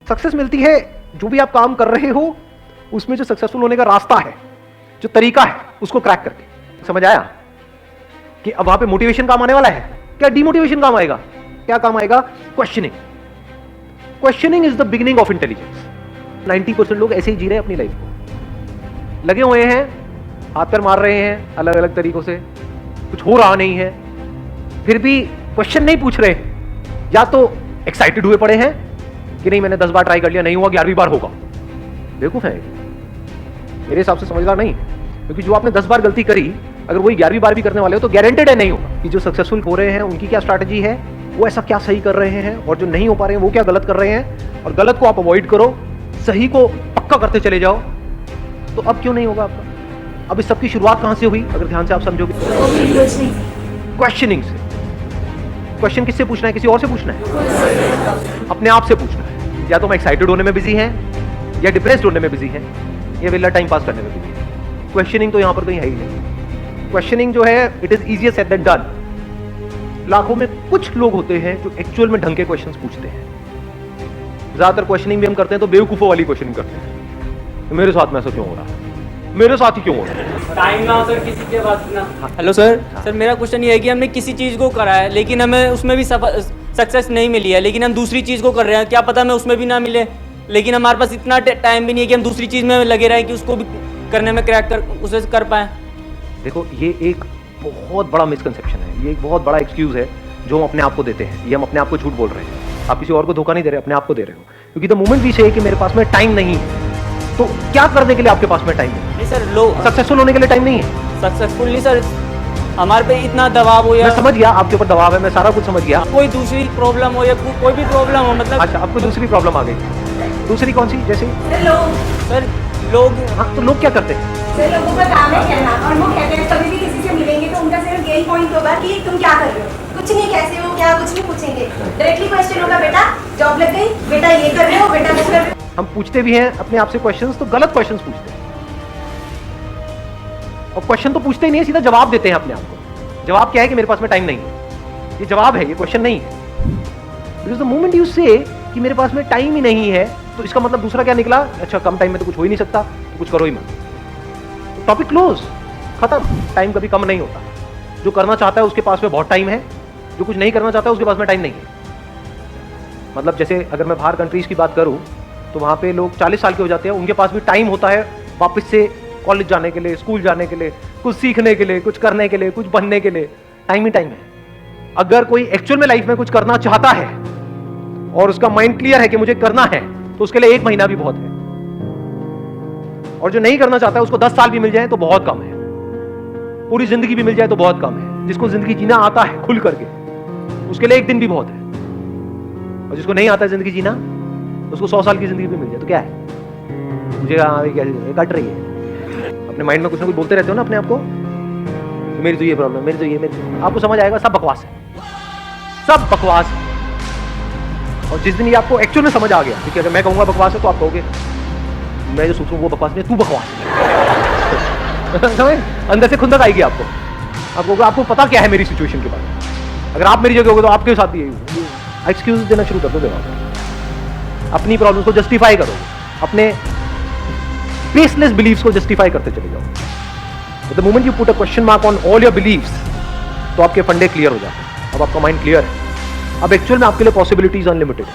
Success मिलती है जो भी आप काम कर रहे हो उसमें जो सक्सेसफुल होने का रास्ता है, जो तरीका है, उसको क्रैक करके। समझ आया कि अब वहां पे मोटिवेशन काम आने वाला है, क्या डिमोटिवेशन काम आएगा? क्या काम आएगा? Questioning. Questioning is the beginning of intelligence. 90% लोग ऐसे ही जी रहे हैं अपनी लाइफ को, लगे हुए हैं, हाथ पैर मार रहे हैं अलग अलग तरीकों से, कुछ हो रहा नहीं है, फिर भी क्वेश्चन नहीं पूछ रहे। या तो एक्साइटेड हुए पड़े हैं कि नहीं मैंने 10 बार ट्राई कर लिया, नहीं हुआ, 11वीं बार होगा। बेवकूफ है मेरे हिसाब से, समझदार नहीं। क्योंकि जो आपने 10 बार गलती करी, अगर वही 11वीं बार भी करने वाले हो तो गारंटेड है नहीं होगा। कि जो सक्सेसफुल हो रहे हैं उनकी क्या स्ट्रैटेजी है, वो ऐसा क्या सही कर रहे हैं, और जो नहीं हो पा रहे हैं वो क्या गलत कर रहे हैं, और गलत को आप अवॉइड करो, सही को पक्का करते चले जाओ। तो अब क्यों नहीं होगा आपका? अब इस सब की शुरुआत कहां से हुई अगर ध्यान से आप समझोगे? क्वेश्चनिंग से। क्वेश्चन किससे पूछना है? किसी और से पूछना है? अपने आप से पूछना है। या तो मैं एक्साइटेड होने में बिजी हैं, या डिप्रेस्ड होने में बिजी हैं, या वेला टाइम पास करने में बिजी है। क्वेश्चनिंग तो यहां पर कहीं है ही नहीं। क्वेश्चनिंग जो है it is easier said than done. लाखों में कुछ लोग होते हैं जो एक्चुअल में ढंग के क्वेश्चंस पूछते हैं। ज्यादातर क्वेश्चनिंग भी हम करते हैं तो बेवकूफों वाली क्वेश्चनिंग करते हैं। तो मेरे साथ में ऐसा क्यों हो रहा है, मेरे साथ ही क्यों हो रहा है? टाइम ना हो सर किसी के पास ना। Hello sir. सर मेरा क्वेश्चन ये है कि हमने किसी चीज़ को करा है लेकिन हमें उसमें भी सक्सेस नहीं मिली है, लेकिन हम दूसरी चीज़ को कर रहे हैं, क्या पता हमें उसमें भी ना मिले, लेकिन हमारे पास इतना टाइम भी नहीं है कि हम दूसरी चीज़ में लगे रहें कि उसको भी करने में क्रैक कर उसे कर पाएँ। देखो ये एक बहुत बड़ा मिसकंसेप्शन है, ये एक बहुत बड़ा एक्सक्यूज है जो हम अपने आप को देते हैं। ये हम अपने आप को झूठ बोल रहे हैं। आप किसी और को धोखा नहीं दे रहे, अपने आप को दे रहे हो। क्योंकि द मोमेंट वी से कि मेरे पास में टाइम नहीं है, तो क्या करने के लिए आपके पास में टाइम नहीं सर लोग सक्सेसफुल होने के लिए टाइम नहीं है। सक्सेसफुल नहीं सर, हमारे पे इतना दबाव हो या मैं समझ गया आपके ऊपर दबाव है, मैं सारा कुछ समझ गया। कोई दूसरी प्रॉब्लम हो या कोई भी प्रॉब्लम हो, मतलब अच्छा आपको दूसरी प्रॉब्लम आ गई। दूसरी कौन सी? जैसे सर लोग, हाँ तो लोग क्या करते हैं? सर लोगों का काम है कहना, और वो कहते हैं कभी भी किसी से मिलेंगे तो उनका सिर्फ यही पॉइंट होगा कि तुम क्या कर रहे हो, कुछ नहीं, कैसे हो, क्या, कुछ नहीं पूछेंगे। डायरेक्टली क्वेश्चन होगा, बेटा जॉब लग गई, बेटा ये कर रहे हो, बेटा वो कर रहे हो। हम पूछते भी हैं अपने आप से क्वेश्चंस, तो गलत क्वेश्चंस पूछते हैं। और क्वेश्चन तो पूछते ही नहीं है, सीधा जवाब देते हैं अपने आप को। जवाब क्या है कि मेरे पास में टाइम नहीं है। ये जवाब है, ये क्वेश्चन नहीं है। बिकॉज द मोमेंट यू से कि मेरे पास में टाइम ही नहीं है, तो इसका मतलब दूसरा क्या निकला? अच्छा कम टाइम में तो कुछ हो ही नहीं सकता, तो कुछ करो ही मत। टॉपिक क्लोज, खत्म। टाइम कभी कम नहीं होता। जो करना चाहता है उसके पास में बहुत टाइम है, जो कुछ नहीं करना चाहता है उसके पास में टाइम नहीं है। मतलब जैसे अगर मैं बाहर कंट्रीज की बात करूं तो वहां पे लोग 40 साल के हो जाते हैं, उनके पास भी टाइम होता है वापस से कॉलेज जाने के लिए, स्कूल जाने के लिए, कुछ सीखने के लिए, कुछ करने के लिए, कुछ बनने के लिए। टाइम ही टाइम है। अगर कोई एक्चुअल में लाइफ में कुछ करना चाहता है और उसका माइंड क्लियर है कि मुझे करना है, तो उसके लिए 1 महीना भी बहुत है। और जो नहीं करना चाहता है उसको 10 साल भी मिल जाए तो बहुत कम है, पूरी जिंदगी भी मिल जाए तो बहुत कम है। जिसको जिंदगी जीना आता है खुल करके, उसके लिए 1 दिन भी बहुत है। और जिसको नहीं आता है जिंदगी जीना, उसको 100 साल की जिंदगी भी मिल जाए तो क्या है? मुझे कैसे कट रही है? अपने माइंड में कुछ ना कुछ बोलते रहते हो ना अपने आप को, मेरी तो ये प्रॉब्लम, मेरी तो ये, मेरी, आपको समझ आएगा सब बकवास है, सब बकवास है। और जिस दिन ये आपको एक्चुअल में समझ आ गया, क्योंकि अगर मैं कहूंगा बकवास है तो आप कहोगे मैं जो सोचूं वो बकवास नहीं, तू बकवास है। समझ? अंदर से खुंदक आएगी आपको। आप कहोगे आपको पता क्या है मेरी सिचुएशन के बारे में। अगर आप मेरी जगह होगे तो आपके साथ भी यही एक्सक्यूज देना शुरू कर दो। अपनी प्रॉब्लम को जस्टिफाई करो, अपने बेसलेस बिलीव्स को जस्टिफाई करते चले जाओ। The moment you put a question mark on all your beliefs, तो आपके फंडे क्लियर हो जाते हैं। अब आपका माइंड क्लियर है। अब एक्चुअल में आपके लिए पॉसिबिलिटीज अनलिमिटेड है।